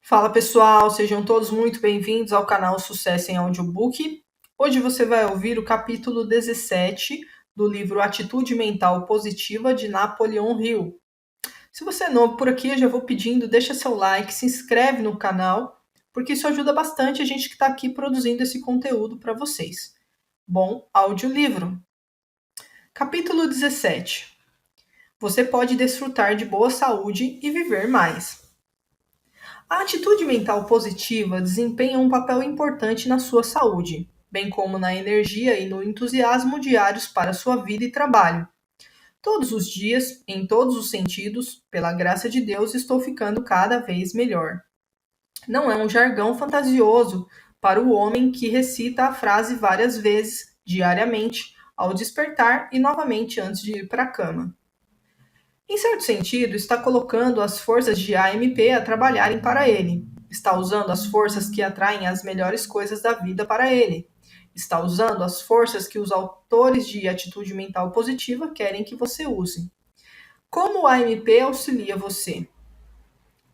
Fala pessoal, sejam todos muito bem-vindos ao canal Sucesso em Audiobook. Hoje você vai ouvir o capítulo 17 do livro Atitude Mental Positiva de Napoleon Hill. Se você é novo por aqui, eu já vou pedindo, deixa seu like, se inscreve no canal, porque isso ajuda bastante a gente que está aqui produzindo esse conteúdo para vocês. Bom audiolivro. Capítulo 17. Você pode desfrutar de boa saúde e viver mais. A atitude mental positiva desempenha um papel importante na sua saúde, bem como na energia e no entusiasmo diários para sua vida e trabalho. Todos os dias, em todos os sentidos, pela graça de Deus, estou ficando cada vez melhor. Não é um jargão fantasioso para o homem que recita a frase várias vezes, diariamente, ao despertar e novamente antes de ir para a cama. Em certo sentido, está colocando as forças de AMP a trabalharem para ele. Está usando as forças que atraem as melhores coisas da vida para ele. Está usando as forças que os autores de atitude mental positiva querem que você use. Como o AMP auxilia você?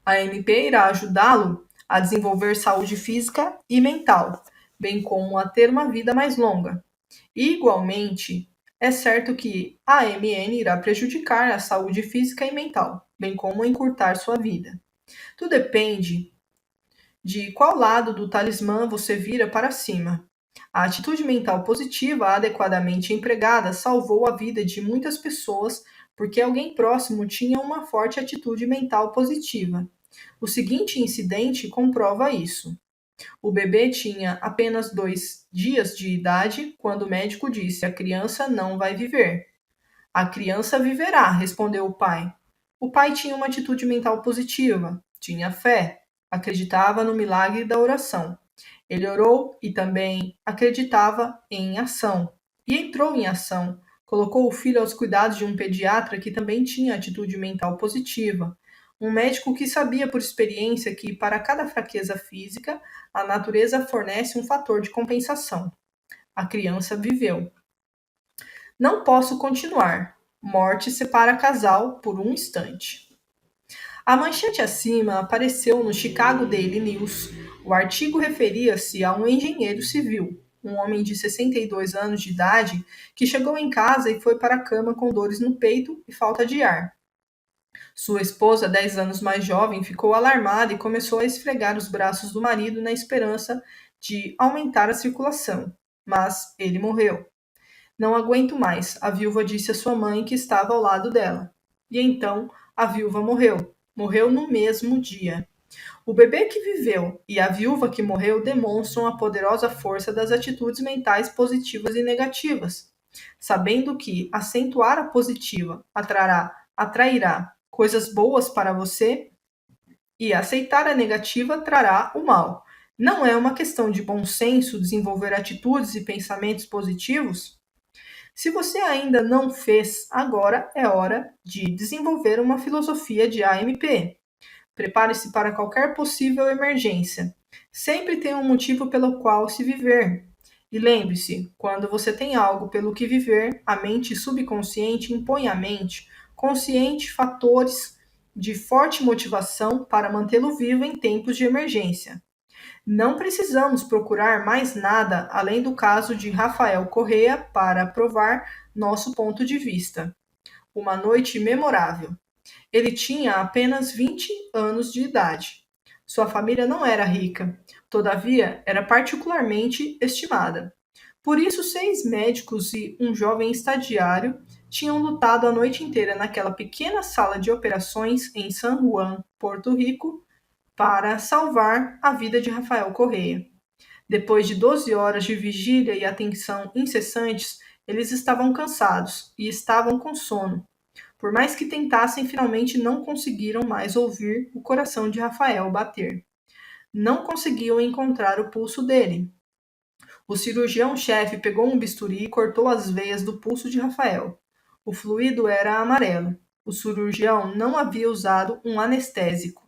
A AMP irá ajudá-lo a desenvolver saúde física e mental, bem como a ter uma vida mais longa. Igualmente, é certo que a AMN irá prejudicar a saúde física e mental, bem como encurtar sua vida. Tudo depende de qual lado do talismã você vira para cima. A atitude mental positiva, adequadamente empregada, salvou a vida de muitas pessoas porque alguém próximo tinha uma forte atitude mental positiva. O seguinte incidente comprova isso. O bebê tinha apenas 2 dias de idade quando o médico disse: a criança não vai viver. A criança viverá, respondeu o pai. O pai tinha uma atitude mental positiva, tinha fé, acreditava no milagre da oração. Ele orou e também acreditava em ação. E entrou em ação. Colocou o filho aos cuidados de um pediatra que também tinha atitude mental positiva. Um médico que sabia por experiência que, para cada fraqueza física, a natureza fornece um fator de compensação. A criança viveu. Não posso continuar. Morte separa casal por um instante. A manchete acima apareceu no Chicago Daily News. O artigo referia-se a um engenheiro civil, um homem de 62 anos de idade, que chegou em casa e foi para a cama com dores no peito e falta de ar. Sua esposa, 10 anos mais jovem, ficou alarmada e começou a esfregar os braços do marido na esperança de aumentar a circulação. Mas ele morreu. Não aguento mais, a viúva disse à sua mãe que estava ao lado dela. E então a viúva morreu. Morreu no mesmo dia. O bebê que viveu e a viúva que morreu demonstram a poderosa força das atitudes mentais positivas e negativas. Sabendo que acentuar a positiva atrairá coisas boas para você e aceitar a negativa trará o mal. Não é uma questão de bom senso desenvolver atitudes e pensamentos positivos? Se você ainda não fez, agora é hora de desenvolver uma filosofia de AMP. Prepare-se para qualquer possível emergência. Sempre tem um motivo pelo qual se viver. E lembre-se, quando você tem algo pelo que viver, a mente subconsciente impõe à mente consciente fatores de forte motivação para mantê-lo vivo em tempos de emergência. Não precisamos procurar mais nada além do caso de Rafael Correa para provar nosso ponto de vista. Uma noite memorável. Ele tinha apenas 20 anos de idade. Sua família não era rica, todavia era particularmente estimada. Por isso, 6 médicos e um jovem estagiário tinham lutado a noite inteira naquela pequena sala de operações em San Juan, Porto Rico, para salvar a vida de Rafael Correia. Depois de 12 horas de vigília e atenção incessantes, eles estavam cansados e estavam com sono. Por mais que tentassem, finalmente não conseguiram mais ouvir o coração de Rafael bater. Não conseguiam encontrar o pulso dele. O cirurgião-chefe pegou um bisturi e cortou as veias do pulso de Rafael. O fluido era amarelo. O cirurgião não havia usado um anestésico.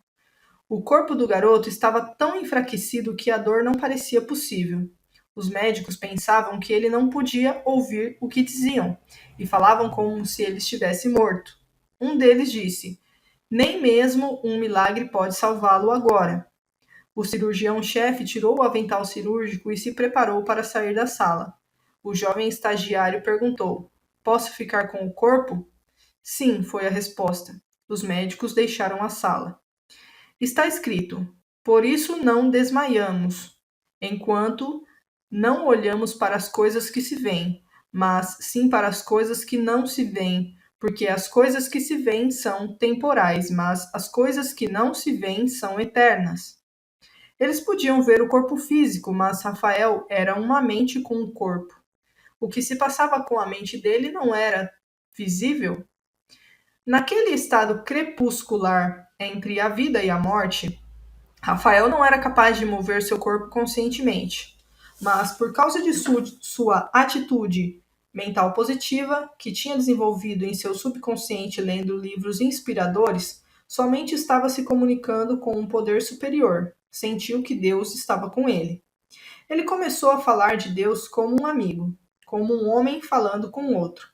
O corpo do garoto estava tão enfraquecido que a dor não parecia possível. Os médicos pensavam que ele não podia ouvir o que diziam e falavam como se ele estivesse morto. Um deles disse: nem mesmo um milagre pode salvá-lo agora. O cirurgião-chefe tirou o avental cirúrgico e se preparou para sair da sala. O jovem estagiário perguntou: Posso ficar com o corpo? Sim, foi a resposta. Os médicos deixaram a sala. Está escrito: Por isso não desmaiamos, enquanto não olhamos para as coisas que se veem, mas sim para as coisas que não se veem, porque as coisas que se veem são temporais, mas as coisas que não se veem são eternas. Eles podiam ver o corpo físico, mas Rafael era uma mente com um corpo. O que se passava com a mente dele não era visível. Naquele estado crepuscular entre a vida e a morte, Rafael não era capaz de mover seu corpo conscientemente, mas por causa de sua atitude mental positiva, que tinha desenvolvido em seu subconsciente lendo livros inspiradores, sua mente estava se comunicando com um poder superior. Sentiu que Deus estava com ele. Ele começou a falar de Deus como um amigo, como um homem falando com outro.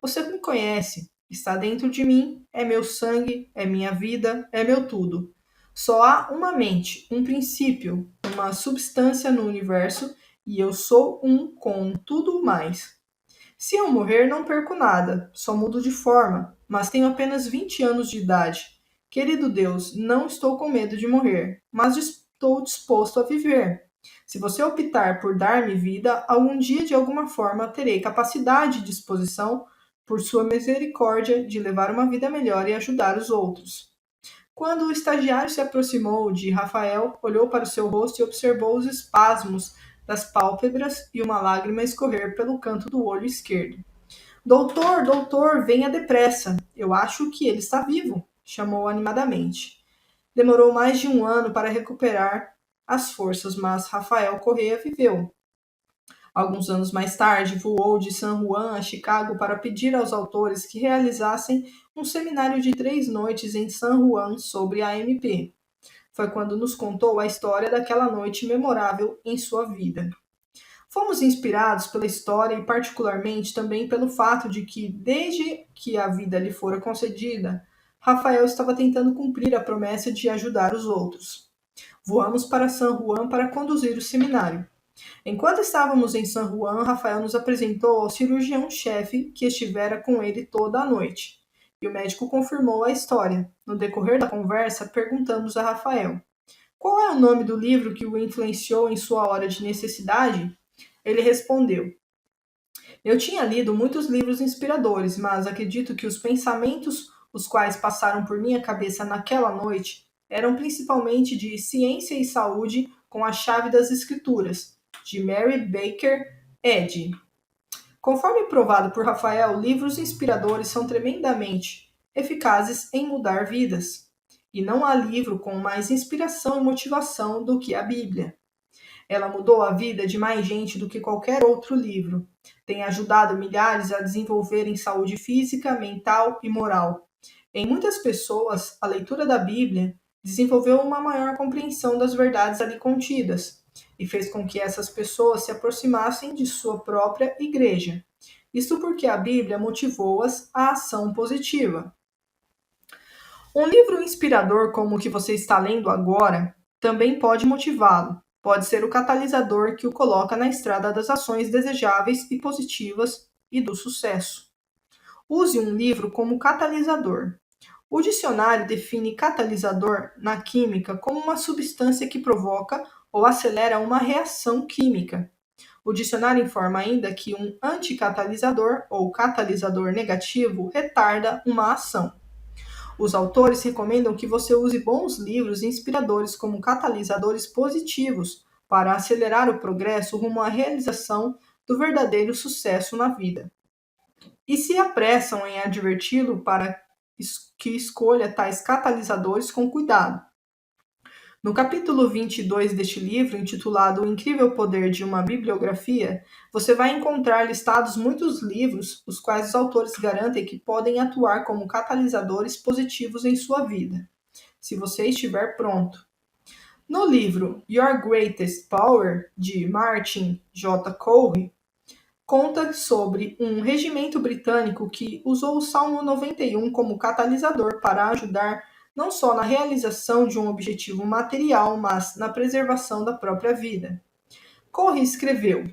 Você me conhece, está dentro de mim, é meu sangue, é minha vida, é meu tudo. Só há uma mente, um princípio, uma substância no universo e eu sou um com tudo mais. Se eu morrer, não perco nada, só mudo de forma, mas tenho apenas 20 anos de idade. Querido Deus, não estou com medo de morrer, mas estou disposto a viver. Se você optar por dar-me vida, algum dia de alguma forma terei capacidade e disposição, por sua misericórdia, de levar uma vida melhor e ajudar os outros. Quando o estagiário se aproximou de Rafael, olhou para o seu rosto e observou os espasmos das pálpebras e uma lágrima escorrer pelo canto do olho esquerdo. Doutor, doutor, venha depressa. Eu acho que ele está vivo, chamou animadamente. Demorou mais de um ano para recuperar as forças, mas Rafael Correa viveu. Alguns anos mais tarde, voou de San Juan a Chicago para pedir aos autores que realizassem um seminário de 3 noites em San Juan sobre a AMP. Foi quando nos contou a história daquela noite memorável em sua vida. Fomos inspirados pela história e particularmente também pelo fato de que, desde que a vida lhe fora concedida, Rafael estava tentando cumprir a promessa de ajudar os outros. Voamos para San Juan para conduzir o seminário. Enquanto estávamos em San Juan, Rafael nos apresentou ao cirurgião-chefe que estivera com ele toda a noite. E o médico confirmou a história. No decorrer da conversa, perguntamos a Rafael: Qual é o nome do livro que o influenciou em sua hora de necessidade? Ele respondeu: Eu tinha lido muitos livros inspiradores, mas acredito que os pensamentos os quais passaram por minha cabeça naquela noite eram principalmente de ciência e saúde com a chave das escrituras, de Mary Baker Eddy. Conforme provado por Rafael, livros inspiradores são tremendamente eficazes em mudar vidas. E não há livro com mais inspiração e motivação do que a Bíblia. Ela mudou a vida de mais gente do que qualquer outro livro. Tem ajudado milhares a desenvolverem saúde física, mental e moral. Em muitas pessoas, a leitura da Bíblia desenvolveu uma maior compreensão das verdades ali contidas e fez com que essas pessoas se aproximassem de sua própria igreja. Isto porque a Bíblia motivou-as à ação positiva. Um livro inspirador como o que você está lendo agora também pode motivá-lo. Pode ser o catalisador que o coloca na estrada das ações desejáveis e positivas e do sucesso. Use um livro como catalisador. O dicionário define catalisador na química como uma substância que provoca ou acelera uma reação química. O dicionário informa ainda que um anticatalisador ou catalisador negativo retarda uma ação. Os autores recomendam que você use bons livros inspiradores como catalisadores positivos para acelerar o progresso rumo à realização do verdadeiro sucesso na vida. E se apressam em adverti-lo para que escolha tais catalisadores com cuidado. No capítulo 22 deste livro, intitulado O Incrível Poder de uma Bibliografia, você vai encontrar listados muitos livros, os quais os autores garantem que podem atuar como catalisadores positivos em sua vida, se você estiver pronto. No livro Your Greatest Power, de Martin J. Cowley, conta sobre um regimento britânico que usou o Salmo 91 como catalisador para ajudar não só na realização de um objetivo material, mas na preservação da própria vida. Corre escreveu: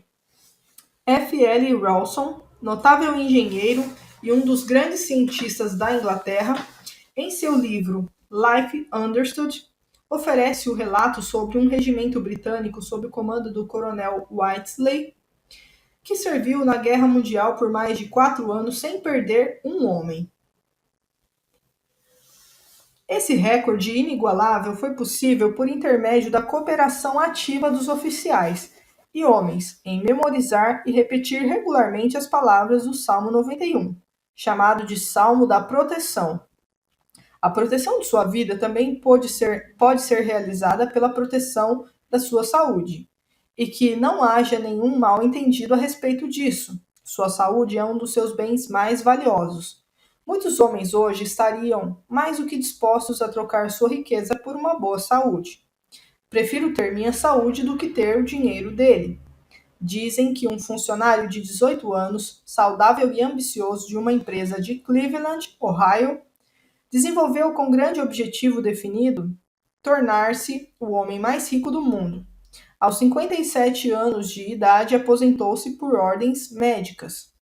F. L. Rawson, notável engenheiro e um dos grandes cientistas da Inglaterra, em seu livro Life Understood, oferece o relato sobre um regimento britânico sob o comando do coronel Whiteley, que serviu na Guerra Mundial por mais de 4 anos sem perder um homem. Esse recorde inigualável foi possível por intermédio da cooperação ativa dos oficiais e homens em memorizar e repetir regularmente as palavras do Salmo 91, chamado de Salmo da Proteção. A proteção de sua vida também pode ser realizada pela proteção da sua saúde, e que não haja nenhum mal entendido a respeito disso. Sua saúde é um dos seus bens mais valiosos. Muitos homens hoje estariam mais do que dispostos a trocar sua riqueza por uma boa saúde. Prefiro ter minha saúde do que ter o dinheiro dele. Dizem que um funcionário de 18 anos, saudável e ambicioso de uma empresa de Cleveland, Ohio, desenvolveu com grande objetivo definido tornar-se o homem mais rico do mundo. Aos 57 anos de idade, aposentou-se por ordens médicas.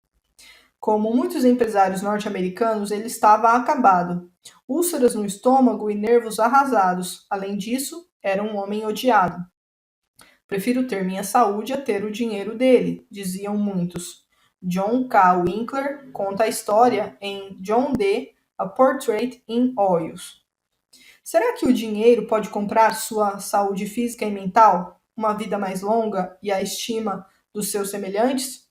Como muitos empresários norte-americanos, ele estava acabado, úlceras no estômago e nervos arrasados. Além disso, era um homem odiado. Prefiro ter minha saúde a ter o dinheiro dele, diziam muitos. John K. Winkler conta a história em John D. A Portrait in Oils. Será que o dinheiro pode comprar sua saúde física e mental, uma vida mais longa e a estima dos seus semelhantes?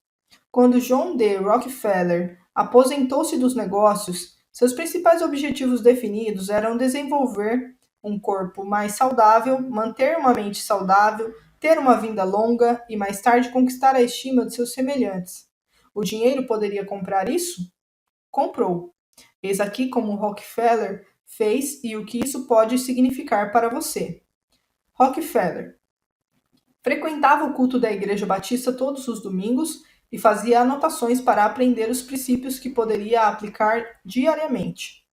Quando John D. Rockefeller aposentou-se dos negócios, seus principais objetivos definidos eram desenvolver um corpo mais saudável, manter uma mente saudável, ter uma vida longa e mais tarde conquistar a estima de seus semelhantes. O dinheiro poderia comprar isso? Comprou. Eis aqui como Rockefeller fez e o que isso pode significar para você. Rockefeller frequentava o culto da Igreja Batista todos os domingos e fazia anotações para aprender os princípios que poderia aplicar diariamente.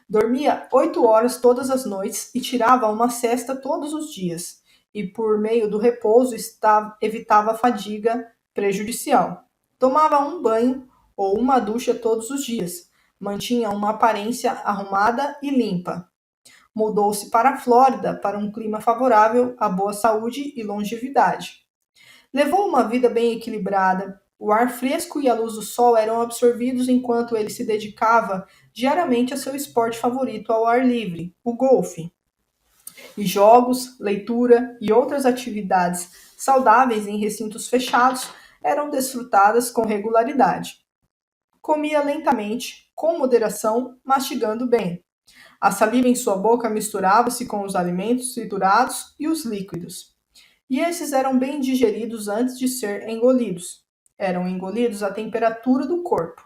Dormia 8 horas todas as noites e tirava uma cesta todos os dias, e por meio do repouso evitava a fadiga prejudicial. Tomava um banho ou uma ducha todos os dias, mantinha uma aparência arrumada e limpa. Mudou-se para a Flórida para um clima favorável à boa saúde e longevidade. Levou uma vida bem equilibrada. O ar fresco e a luz do sol eram absorvidos enquanto ele se dedicava diariamente a seu esporte favorito ao ar livre, o golfe. E jogos, leitura e outras atividades saudáveis em recintos fechados eram desfrutadas com regularidade. Comia lentamente, com moderação, mastigando bem. A saliva em sua boca misturava-se com os alimentos triturados e os líquidos. E esses eram bem digeridos antes de ser engolidos. Eram engolidos à temperatura do corpo.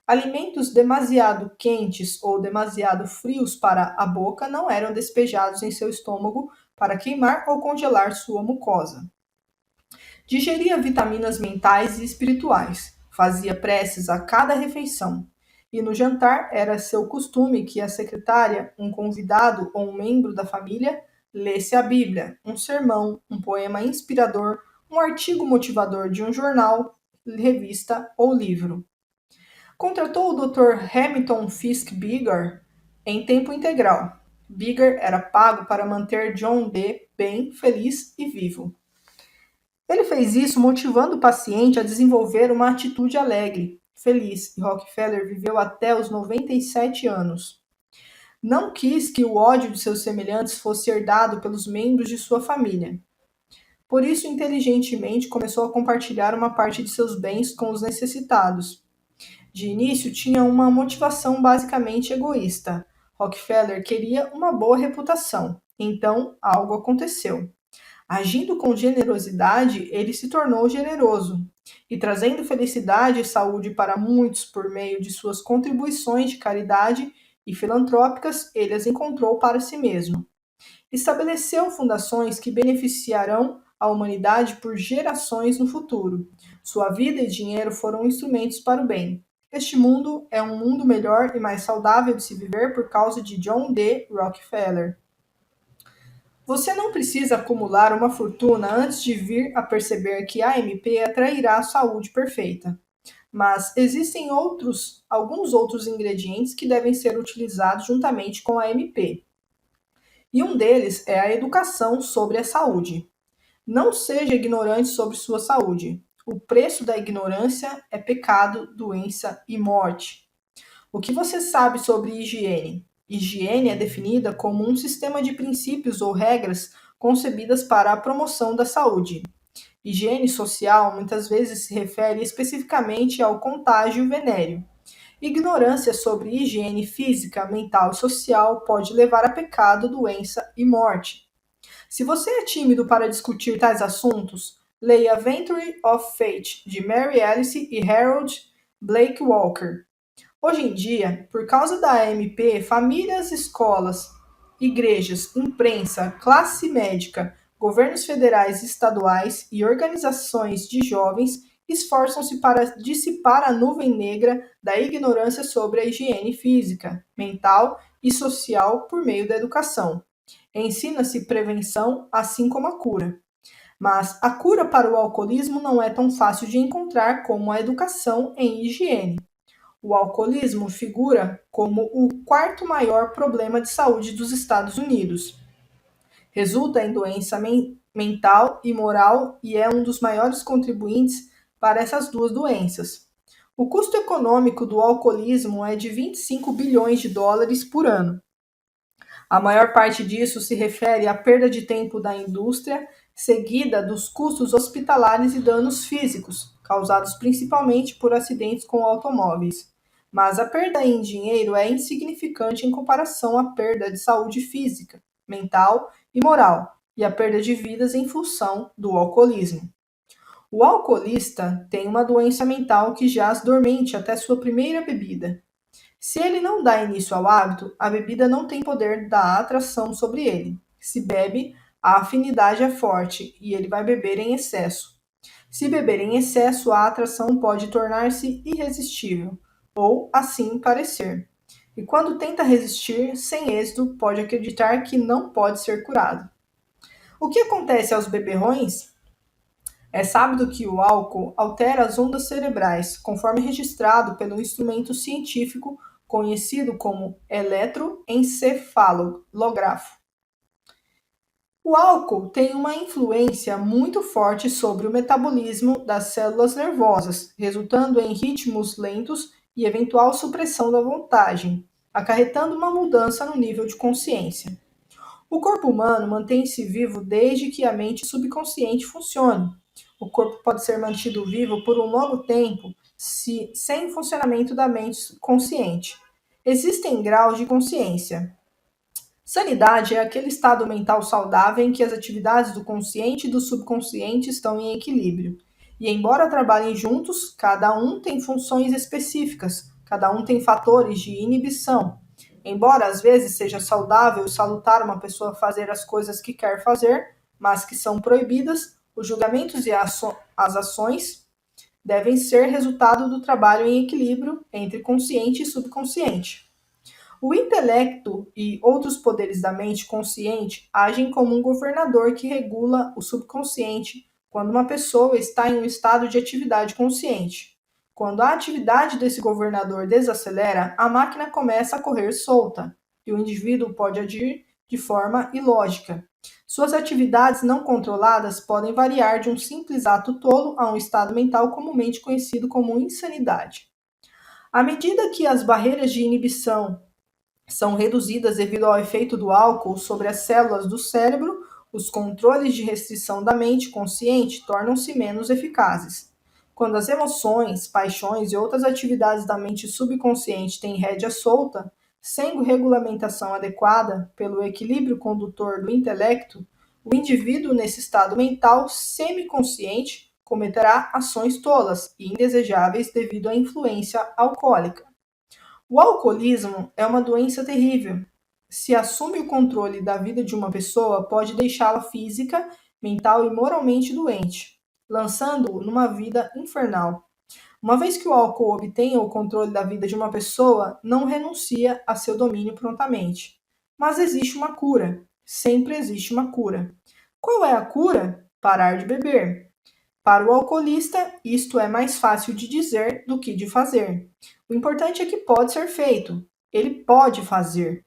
Alimentos demasiado quentes ou demasiado frios para a boca não eram despejados em seu estômago para queimar ou congelar sua mucosa. Digeria vitaminas mentais e espirituais. Fazia preces a cada refeição. E no jantar era seu costume que a secretária, um convidado ou um membro da família lesse a Bíblia, um sermão, um poema inspirador, um artigo motivador de um jornal, revista ou livro. Contratou o Dr. Hamilton Fisk Biggar em tempo integral. Biggar era pago para manter John D. bem, feliz e vivo. Ele fez isso motivando o paciente a desenvolver uma atitude alegre, feliz, e Rockefeller viveu até os 97 anos. Não quis que o ódio de seus semelhantes fosse herdado pelos membros de sua família. Por isso, inteligentemente, começou a compartilhar uma parte de seus bens com os necessitados. De início, tinha uma motivação basicamente egoísta. Rockefeller queria uma boa reputação. Então, algo aconteceu. Agindo com generosidade, ele se tornou generoso. E trazendo felicidade e saúde para muitos por meio de suas contribuições de caridade e filantrópicas, ele as encontrou para si mesmo. Estabeleceu fundações que beneficiarão a humanidade por gerações no futuro. Sua vida e dinheiro foram instrumentos para o bem. Este mundo é um mundo melhor e mais saudável de se viver por causa de John D. Rockefeller. Você não precisa acumular uma fortuna antes de vir a perceber que a AMP atrairá a saúde perfeita. Mas existem alguns outros ingredientes que devem ser utilizados juntamente com a AMP. E um deles é a educação sobre a saúde. Não seja ignorante sobre sua saúde. O preço da ignorância é pecado, doença e morte. O que você sabe sobre higiene? Higiene é definida como um sistema de princípios ou regras concebidas para a promoção da saúde. Higiene social muitas vezes se refere especificamente ao contágio venéreo. Ignorância sobre higiene física, mental e social pode levar a pecado, doença e morte. Se você é tímido para discutir tais assuntos, leia Venture of Fate, de Mary Alice e Harold Blake Walker. Hoje em dia, por causa da AMP, famílias, escolas, igrejas, imprensa, classe médica, governos federais e estaduais e organizações de jovens esforçam-se para dissipar a nuvem negra da ignorância sobre a higiene física, mental e social por meio da educação. Ensina-se prevenção, assim como a cura. Mas a cura para o alcoolismo não é tão fácil de encontrar como a educação em higiene. O alcoolismo figura como o quarto maior problema de saúde dos Estados Unidos. Resulta em doença mental e moral e é um dos maiores contribuintes para essas duas doenças. O custo econômico do alcoolismo é de 25 bilhões de dólares por ano. A maior parte disso se refere à perda de tempo da indústria, seguida dos custos hospitalares e danos físicos, causados principalmente por acidentes com automóveis. Mas a perda em dinheiro é insignificante em comparação à perda de saúde física, mental e moral, e a perda de vidas em função do alcoolismo. O alcoolista tem uma doença mental que jaz dormente até sua primeira bebida. Se ele não dá início ao hábito, a bebida não tem poder da atração sobre ele. Se bebe, a afinidade é forte e ele vai beber em excesso. Se beber em excesso, a atração pode tornar-se irresistível, ou assim parecer. E quando tenta resistir, sem êxito, pode acreditar que não pode ser curado. O que acontece aos beberrões? É sabido que o álcool altera as ondas cerebrais, conforme registrado pelo instrumento científico conhecido como eletroencefalografo. O álcool tem uma influência muito forte sobre o metabolismo das células nervosas, resultando em ritmos lentos e eventual supressão da vontade, acarretando uma mudança no nível de consciência. O corpo humano mantém-se vivo desde que a mente subconsciente funcione. O corpo pode ser mantido vivo por um longo tempo sem funcionamento da mente consciente. Existem graus de consciência. Sanidade é aquele estado mental saudável em que as atividades do consciente e do subconsciente estão em equilíbrio. E embora trabalhem juntos, cada um tem funções específicas, cada um tem fatores de inibição. Embora às vezes seja saudável e salutar uma pessoa fazer as coisas que quer fazer, mas que são proibidas, os julgamentos e as ações devem ser resultado do trabalho em equilíbrio entre consciente e subconsciente. O intelecto e outros poderes da mente consciente agem como um governador que regula o subconsciente quando uma pessoa está em um estado de atividade consciente. Quando a atividade desse governador desacelera, a máquina começa a correr solta e o indivíduo pode agir de forma ilógica. Suas atividades não controladas podem variar de um simples ato tolo a um estado mental comumente conhecido como insanidade. À medida que as barreiras de inibição são reduzidas devido ao efeito do álcool sobre as células do cérebro, os controles de restrição da mente consciente tornam-se menos eficazes. Quando as emoções, paixões e outras atividades da mente subconsciente têm rédea solta, sem regulamentação adequada pelo equilíbrio condutor do intelecto, o indivíduo nesse estado mental semiconsciente cometerá ações tolas e indesejáveis devido à influência alcoólica. O alcoolismo é uma doença terrível. Se assume o controle da vida de uma pessoa, pode deixá-la física, mental e moralmente doente, lançando-o numa vida infernal. Uma vez que o álcool obtenha o controle da vida de uma pessoa, não renuncia a seu domínio prontamente. Mas existe uma cura. Sempre existe uma cura. Qual é a cura? Parar de beber. Para o alcoolista, isto é mais fácil de dizer do que de fazer. O importante é que pode ser feito. Ele pode fazer.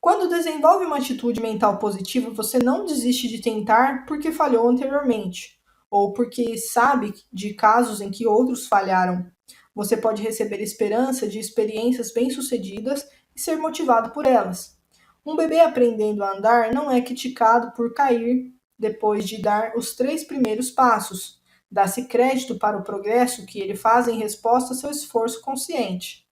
Quando desenvolve uma atitude mental positiva, você não desiste de tentar porque falhou anteriormente, ou porque sabe de casos em que outros falharam. Você pode receber esperança de experiências bem-sucedidas e ser motivado por elas. Um bebê aprendendo a andar não é criticado por cair depois de dar os 3 primeiros passos. Dá-se crédito para o progresso que ele faz em resposta ao seu esforço consciente.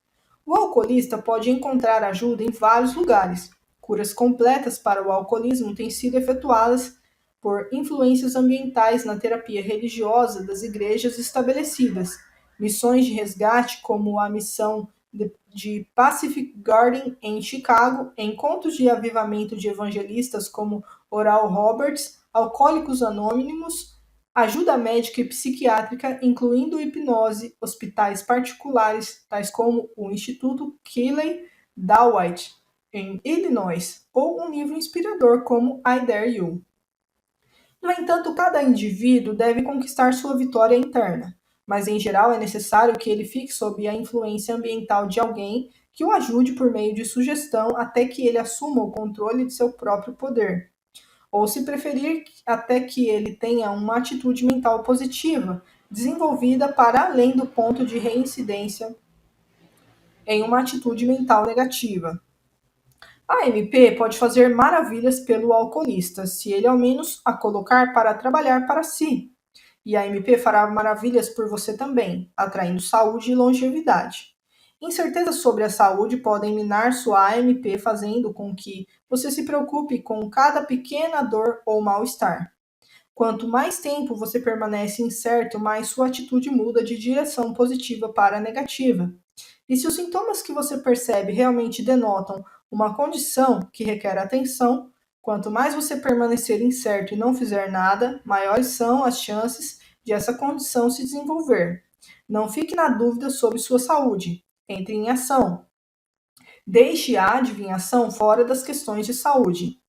O alcoolista pode encontrar ajuda em vários lugares. Curas completas para o alcoolismo têm sido efetuadas por influências ambientais na terapia religiosa das igrejas estabelecidas. Missões de resgate, como a missão de Pacific Garden em Chicago, encontros de avivamento de evangelistas como Oral Roberts, Alcoólicos Anônimos, ajuda médica e psiquiátrica, incluindo hipnose, hospitais particulares, tais como o Instituto Keeley-Dawit, em Illinois, ou um livro inspirador como I Dare You. No entanto, cada indivíduo deve conquistar sua vitória interna, mas em geral é necessário que ele fique sob a influência ambiental de alguém que o ajude por meio de sugestão até que ele assuma o controle de seu próprio poder. Ou, se preferir, até que ele tenha uma atitude mental positiva, desenvolvida para além do ponto de reincidência em uma atitude mental negativa. A MP pode fazer maravilhas pelo alcoolista, se ele ao menos a colocar para trabalhar para si. E a MP fará maravilhas por você também, atraindo saúde e longevidade. Incertezas sobre a saúde podem minar sua AMP, fazendo com que você se preocupe com cada pequena dor ou mal-estar. Quanto mais tempo você permanece incerto, mais sua atitude muda de direção positiva para negativa. E se os sintomas que você percebe realmente denotam uma condição que requer atenção, quanto mais você permanecer incerto e não fizer nada, maiores são as chances de essa condição se desenvolver. Não fique na dúvida sobre sua saúde. Entre em ação. Deixe a adivinhação fora das questões de saúde.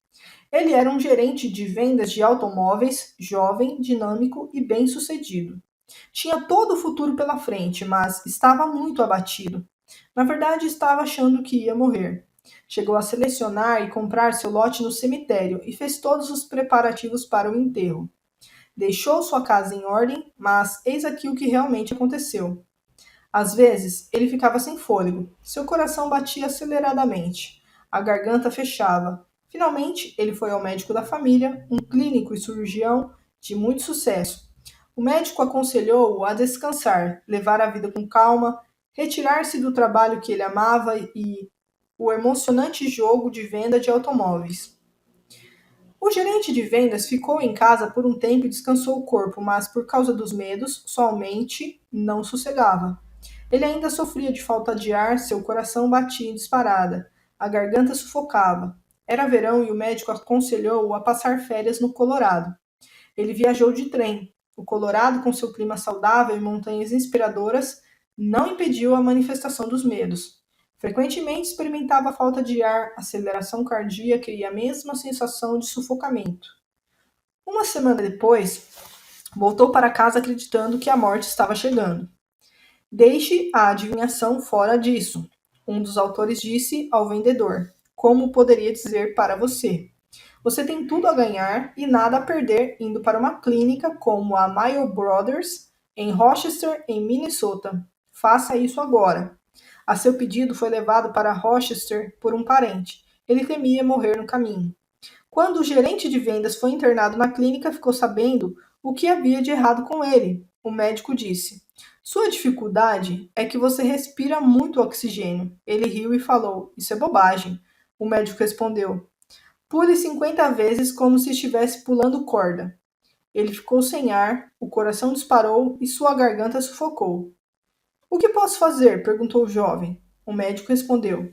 Ele era um gerente de vendas de automóveis, jovem, dinâmico e bem-sucedido. Tinha todo o futuro pela frente, mas estava muito abatido. Na verdade, estava achando que ia morrer. Chegou a selecionar e comprar seu lote no cemitério e fez todos os preparativos para o enterro. Deixou sua casa em ordem, mas eis aqui o que realmente aconteceu. Às vezes, ele ficava sem fôlego, seu coração batia aceleradamente, a garganta fechava. Finalmente, ele foi ao médico da família, um clínico e cirurgião de muito sucesso. O médico aconselhou-o a descansar, levar a vida com calma, retirar-se do trabalho que ele amava e o emocionante jogo de venda de automóveis. O gerente de vendas ficou em casa por um tempo e descansou o corpo, mas por causa dos medos, sua mente não sossegava. Ele ainda sofria de falta de ar, seu coração batia em disparada, a garganta sufocava. Era verão e o médico aconselhou-o a passar férias no Colorado. Ele viajou de trem. O Colorado, com seu clima saudável e montanhas inspiradoras, não impediu a manifestação dos medos. Frequentemente experimentava falta de ar, aceleração cardíaca e a mesma sensação de sufocamento. Uma semana depois, voltou para casa acreditando que a morte estava chegando. Deixe a adivinhação fora disso, um dos autores disse ao vendedor. Como poderia dizer para você? Você tem tudo a ganhar e nada a perder indo para uma clínica como a Mayo Brothers em Rochester, em Minnesota. Faça isso agora. A seu pedido foi levado para Rochester por um parente. Ele temia morrer no caminho. Quando o gerente de vendas foi internado na clínica, ficou sabendo o que havia de errado com ele. O médico disse: Sua dificuldade é que você respira muito oxigênio. Ele riu e falou: Isso é bobagem. O médico respondeu: Pule 50 vezes como se estivesse pulando corda. Ele ficou sem ar, o coração disparou e sua garganta sufocou. O que posso fazer? Perguntou o jovem. O médico respondeu: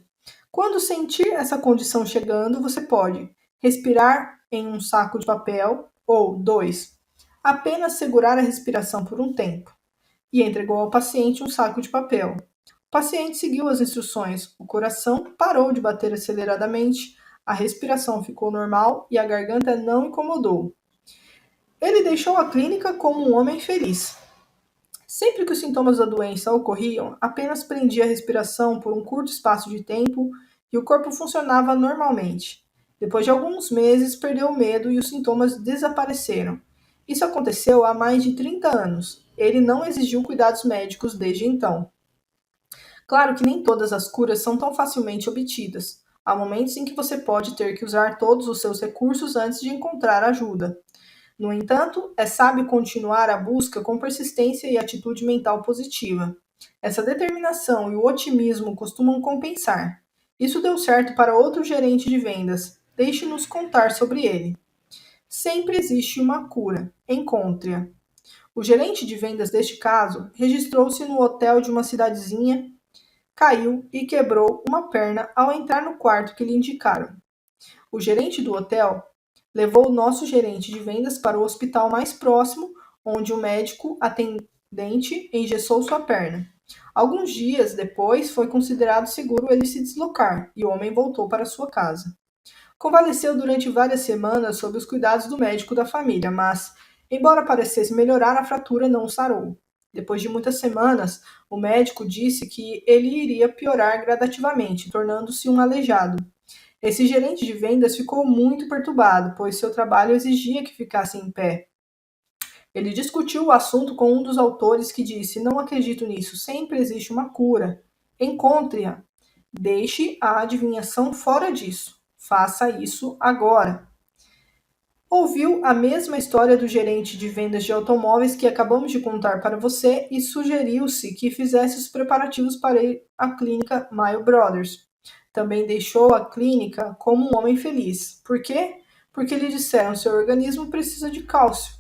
Quando sentir essa condição chegando, você pode respirar em um saco de papel ou dois. Apenas segurar a respiração por um tempo. e entregou ao paciente um saco de papel. O paciente seguiu as instruções, o coração parou de bater aceleradamente, a respiração ficou normal e a garganta não incomodou. Ele deixou a clínica como um homem feliz. Sempre que os sintomas da doença ocorriam, apenas prendia a respiração por um curto espaço de tempo e o corpo funcionava normalmente. Depois de alguns meses, perdeu o medo e os sintomas desapareceram. Isso aconteceu há mais de 30 anos. Ele não exigiu cuidados médicos desde então. Claro que nem todas as curas são tão facilmente obtidas. Há momentos em que você pode ter que usar todos os seus recursos antes de encontrar ajuda. No entanto, é sábio continuar a busca com persistência e atitude mental positiva. Essa determinação e o otimismo costumam compensar. Isso deu certo para outro gerente de vendas. Deixe-nos contar sobre ele. Sempre existe uma cura. Encontre-a. O gerente de vendas deste caso registrou-se no hotel de uma cidadezinha, caiu e quebrou uma perna ao entrar no quarto que lhe indicaram. O gerente do hotel levou o nosso gerente de vendas para o hospital mais próximo, onde o médico atendente engessou sua perna. Alguns dias depois, foi considerado seguro ele se deslocar e o homem voltou para sua casa. Convalesceu durante várias semanas sob os cuidados do médico da família, mas, embora parecesse melhorar, a fratura não sarou. Depois de muitas semanas, o médico disse que ele iria piorar gradativamente, tornando-se um aleijado. Esse gerente de vendas ficou muito perturbado, pois seu trabalho exigia que ficasse em pé. Ele discutiu o assunto com um dos autores que disse: Não acredito nisso, sempre existe uma cura. Encontre-a. Deixe a adivinhação fora disso. Faça isso agora. Ouviu a mesma história do gerente de vendas de automóveis que acabamos de contar para você e sugeriu-se que fizesse os preparativos para ir à clínica Mayo Brothers. Também deixou a clínica como um homem feliz. Por quê? Porque lhe disseram que seu organismo precisa de cálcio.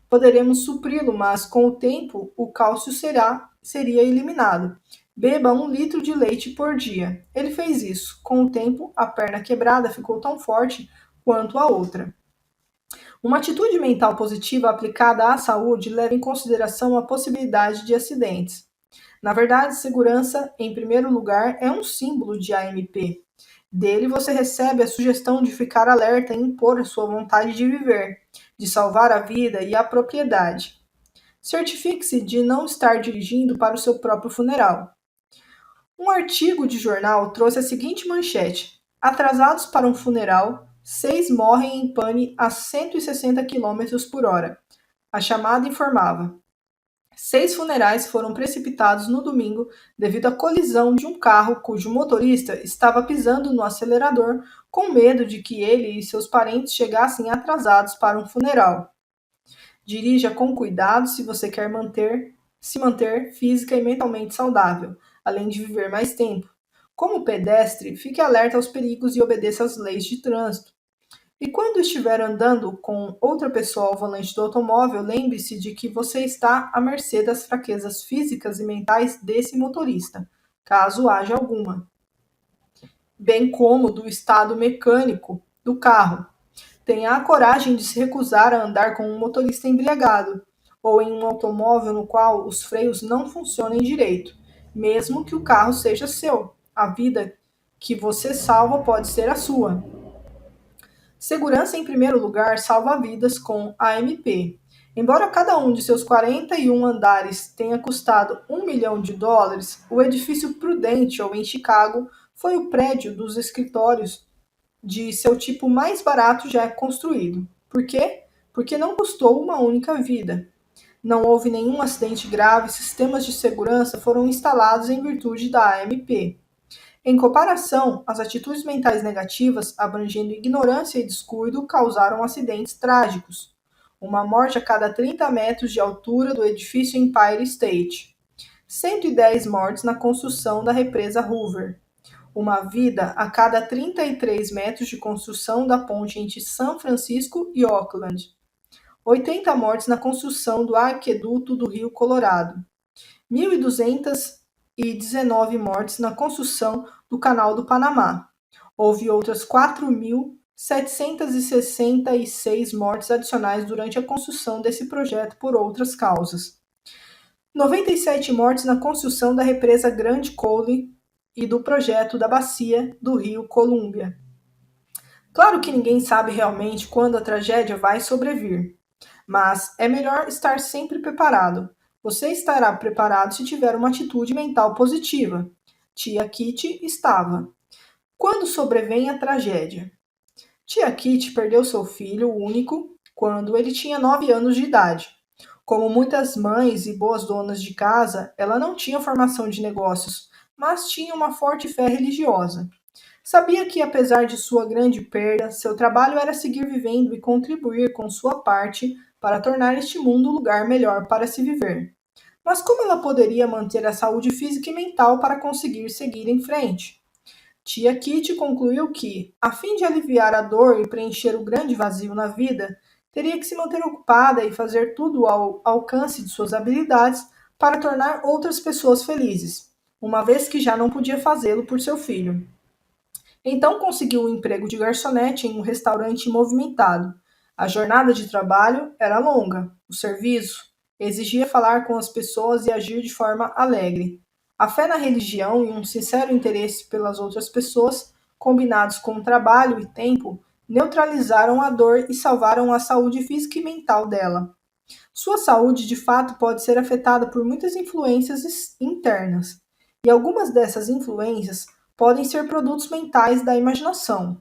Poderemos supri-lo, mas com o tempo o cálcio seria eliminado. Beba 1 litro de leite por dia. Ele fez isso. Com o tempo, a perna quebrada ficou tão forte quanto a outra. Uma atitude mental positiva aplicada à saúde leva em consideração a possibilidade de acidentes. Na verdade, segurança, em primeiro lugar, é um símbolo de AMP. Dele você recebe a sugestão de ficar alerta e impor a sua vontade de viver, de salvar a vida e a propriedade. Certifique-se de não estar dirigindo para o seu próprio funeral. Um artigo de jornal trouxe a seguinte manchete: Atrasados para um funeral, 6 morrem em pane a 160 quilômetros por hora. A chamada informava: 6 funerais foram precipitados no domingo devido à colisão de um carro cujo motorista estava pisando no acelerador com medo de que ele e seus parentes chegassem atrasados para um funeral. Dirija com cuidado se você quer se manter física e mentalmente saudável, além de viver mais tempo. Como pedestre, fique alerta aos perigos e obedeça às leis de trânsito. E quando estiver andando com outra pessoa ao volante do automóvel, lembre-se de que você está à mercê das fraquezas físicas e mentais desse motorista, caso haja alguma, bem como do estado mecânico do carro. Tenha a coragem de se recusar a andar com um motorista embriagado ou em um automóvel no qual os freios não funcionem direito, mesmo que o carro seja seu. A vida que você salva pode ser a sua. Segurança em primeiro lugar salva vidas com AMP. Embora cada um de seus 41 andares tenha custado US$ 1 milhão, o edifício Prudential em Chicago foi o prédio dos escritórios de seu tipo mais barato já construído. Por quê? Porque não custou uma única vida. Não houve nenhum acidente grave, sistemas de segurança foram instalados em virtude da AMP. Em comparação, as atitudes mentais negativas, abrangendo ignorância e descuido, causaram acidentes trágicos. Uma morte a cada 30 metros de altura do edifício Empire State. 110 mortes na construção da represa Hoover. Uma vida a cada 33 metros de construção da ponte entre São Francisco e Oakland. 80 mortes na construção do aqueduto do Rio Colorado. 1.219 mortes na construção do Canal do Panamá. Houve outras 4.766 mortes adicionais durante a construção desse projeto por outras causas. 97 mortes na construção da represa Grand Coulee e do projeto da bacia do rio Columbia. Claro que ninguém sabe realmente quando a tragédia vai sobrevir, mas é melhor estar sempre preparado. Você estará preparado se tiver uma atitude mental positiva. Tia Kitty estava. Quando sobrevém a tragédia? Tia Kitty perdeu seu filho único quando ele tinha 9 anos de idade. Como muitas mães e boas donas de casa, ela não tinha formação de negócios, mas tinha uma forte fé religiosa. Sabia que, apesar de sua grande perda, seu trabalho era seguir vivendo e contribuir com sua parte para tornar este mundo um lugar melhor para se viver. Mas como ela poderia manter a saúde física e mental para conseguir seguir em frente? Tia Kitty concluiu que, a fim de aliviar a dor e preencher o grande vazio na vida, teria que se manter ocupada e fazer tudo ao alcance de suas habilidades para tornar outras pessoas felizes, uma vez que já não podia fazê-lo por seu filho. Então conseguiu um emprego de garçonete em um restaurante movimentado. A jornada de trabalho era longa. O serviço exigia falar com as pessoas e agir de forma alegre. A fé na religião e um sincero interesse pelas outras pessoas, combinados com o trabalho e tempo, neutralizaram a dor e salvaram a saúde física e mental dela. Sua saúde, de fato, pode ser afetada por muitas influências internas, e algumas dessas influências podem ser produtos mentais da imaginação.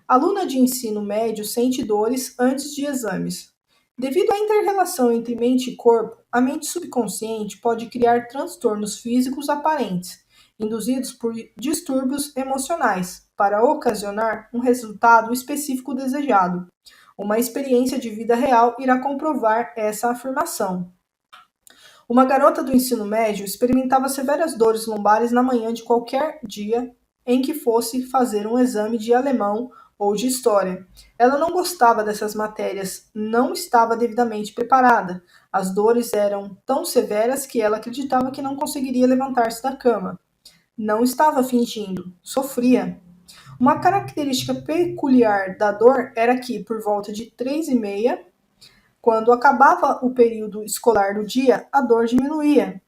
Aluna de ensino médio sente dores antes de exames. Devido à inter-relação entre mente e corpo, a mente subconsciente pode criar transtornos físicos aparentes, induzidos por distúrbios emocionais, para ocasionar um resultado específico desejado. Uma experiência de vida real irá comprovar essa afirmação. Uma garota do ensino médio experimentava severas dores lombares na manhã de qualquer dia em que fosse fazer um exame de alemão ou de história. Ela não gostava dessas matérias, não estava devidamente preparada. As dores eram tão severas que ela acreditava que não conseguiria levantar-se da cama. Não estava fingindo, sofria. Uma característica peculiar da dor era que, por volta de 3h30, quando acabava o período escolar do dia, a dor diminuía.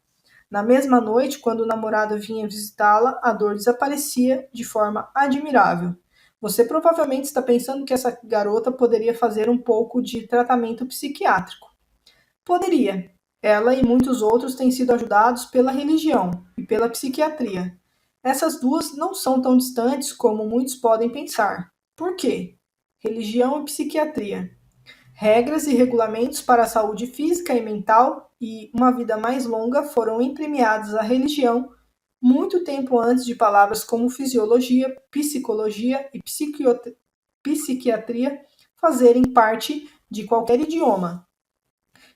Na mesma noite, quando o namorado vinha visitá-la, a dor desaparecia de forma admirável. Você provavelmente está pensando que essa garota poderia fazer um pouco de tratamento psiquiátrico. Poderia. Ela e muitos outros têm sido ajudados pela religião e pela psiquiatria. Essas duas não são tão distantes como muitos podem pensar. Por quê? Religião e psiquiatria. Regras e regulamentos para a saúde física e mental e uma vida mais longa foram empremiados à religião muito tempo antes de palavras como fisiologia, psicologia e psiquiatria fazerem parte de qualquer idioma.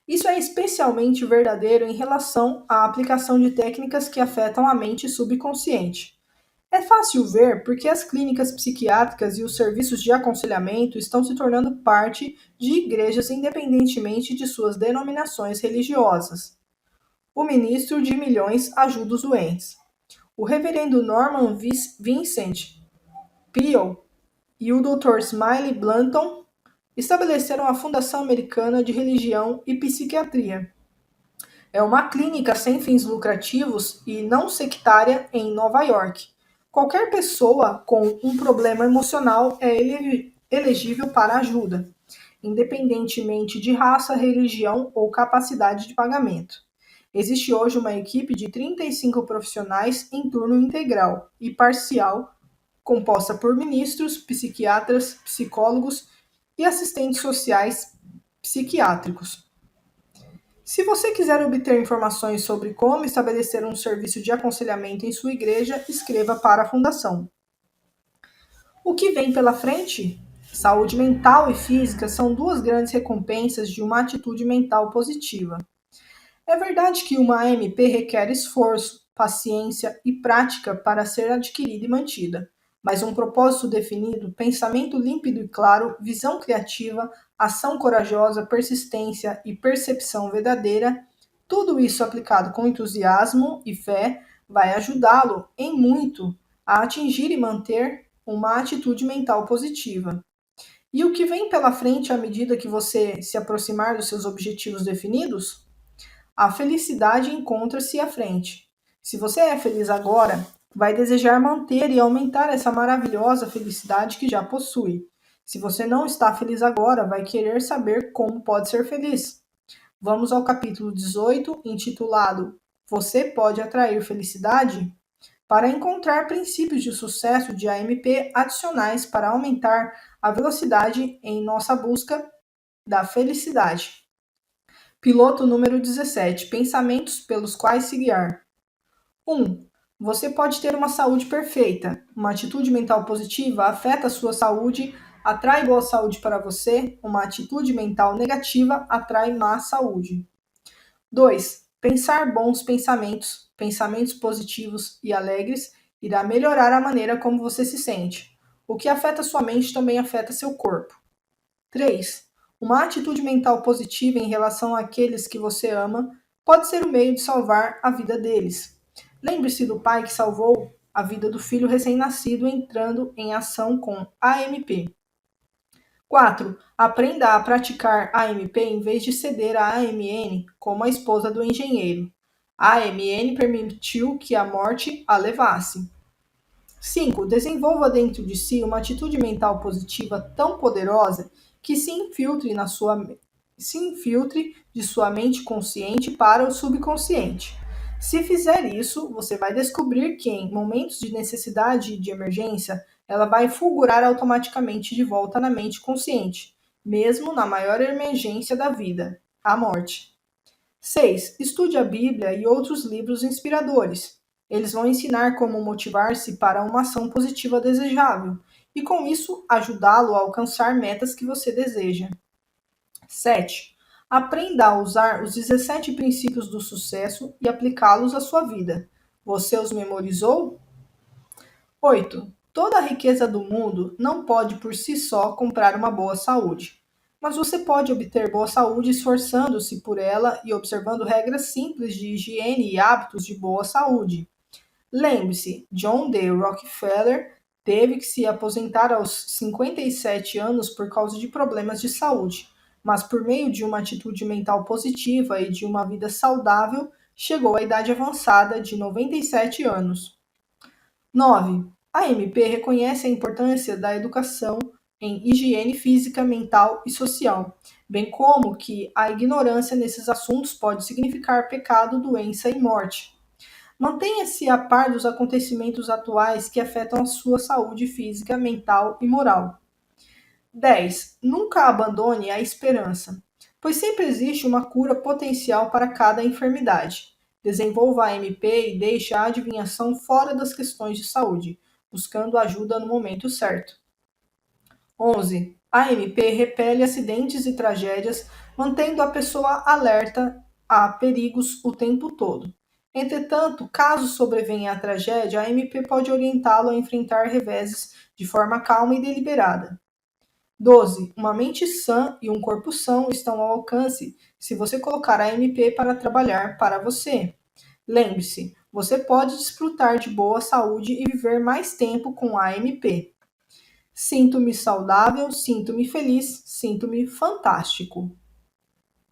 Isso é especialmente verdadeiro em relação à aplicação de técnicas que afetam a mente subconsciente. É fácil ver porque as clínicas psiquiátricas e os serviços de aconselhamento estão se tornando parte de igrejas independentemente de suas denominações religiosas. O ministro de milhões ajuda os doentes. O reverendo Norman Vincent Peale e o Dr. Smiley Blanton estabeleceram a Fundação Americana de Religião e Psiquiatria. É uma clínica sem fins lucrativos e não sectária em Nova York. Qualquer pessoa com um problema emocional é elegível para ajuda, independentemente de raça, religião ou capacidade de pagamento. Existe hoje uma equipe de 35 profissionais em turno integral e parcial, composta por ministros, psiquiatras, psicólogos e assistentes sociais psiquiátricos. Se você quiser obter informações sobre como estabelecer um serviço de aconselhamento em sua igreja, escreva para a Fundação. O que vem pela frente? Saúde mental e física são duas grandes recompensas de uma atitude mental positiva. É verdade que uma AMP requer esforço, paciência e prática para ser adquirida e mantida, mas um propósito definido, pensamento límpido e claro, visão criativa, ação corajosa, persistência e percepção verdadeira, tudo isso aplicado com entusiasmo e fé vai ajudá-lo em muito a atingir e manter uma atitude mental positiva. E o que vem pela frente à medida que você se aproximar dos seus objetivos definidos? A felicidade encontra-se à frente. Se você é feliz agora, vai desejar manter e aumentar essa maravilhosa felicidade que já possui. Se você não está feliz agora, vai querer saber como pode ser feliz. Vamos ao capítulo 18, intitulado Você pode atrair felicidade? Para encontrar princípios de sucesso de AMP adicionais para aumentar a velocidade em nossa busca da felicidade. Piloto número 17. Pensamentos pelos quais se guiar. 1. Você pode ter uma saúde perfeita. Uma atitude mental positiva afeta a sua saúde, atrai boa saúde para você. Uma atitude mental negativa atrai má saúde. 2. Pensar bons pensamentos, pensamentos positivos e alegres, irá melhorar a maneira como você se sente. O que afeta sua mente também afeta seu corpo. 3. Uma atitude mental positiva em relação àqueles que você ama pode ser o meio de salvar a vida deles. Lembre-se do pai que salvou a vida do filho recém-nascido entrando em ação com AMP. 4. Aprenda a praticar AMP em vez de ceder a AMN como a esposa do engenheiro. A AMN permitiu que a morte a levasse. 5. Desenvolva dentro de si uma atitude mental positiva tão poderosa que se infiltre de sua mente consciente para o subconsciente. Se fizer isso, você vai descobrir que em momentos de necessidade e de emergência, ela vai fulgurar automaticamente de volta na mente consciente, mesmo na maior emergência da vida, a morte. 6. Estude a Bíblia e outros livros inspiradores. Eles vão ensinar como motivar-se para uma ação positiva desejável e, com isso, ajudá-lo a alcançar metas que você deseja. 7. Aprenda a usar os 17 princípios do sucesso e aplicá-los à sua vida. Você os memorizou? 8. Toda a riqueza do mundo não pode por si só comprar uma boa saúde, mas você pode obter boa saúde esforçando-se por ela e observando regras simples de higiene e hábitos de boa saúde. Lembre-se, John D. Rockefeller teve que se aposentar aos 57 anos por causa de problemas de saúde, mas por meio de uma atitude mental positiva e de uma vida saudável, chegou à idade avançada de 97 anos. 9. A MP reconhece a importância da educação em higiene física, mental e social, bem como que a ignorância nesses assuntos pode significar pecado, doença e morte. Mantenha-se a par dos acontecimentos atuais que afetam a sua saúde física, mental e moral. 10. Nunca abandone a esperança, pois sempre existe uma cura potencial para cada enfermidade. Desenvolva a MP e deixe a adivinhação fora das questões de saúde, buscando ajuda no momento certo. 11. A MP repele acidentes e tragédias, mantendo a pessoa alerta a perigos o tempo todo. Entretanto, caso sobrevenha a tragédia, a MP pode orientá-lo a enfrentar reveses de forma calma e deliberada. 12. Uma mente sã e um corpo são estão ao alcance se você colocar a MP para trabalhar para você. Lembre-se, você pode desfrutar de boa saúde e viver mais tempo com a MP. Sinto-me saudável, sinto-me feliz, sinto-me fantástico.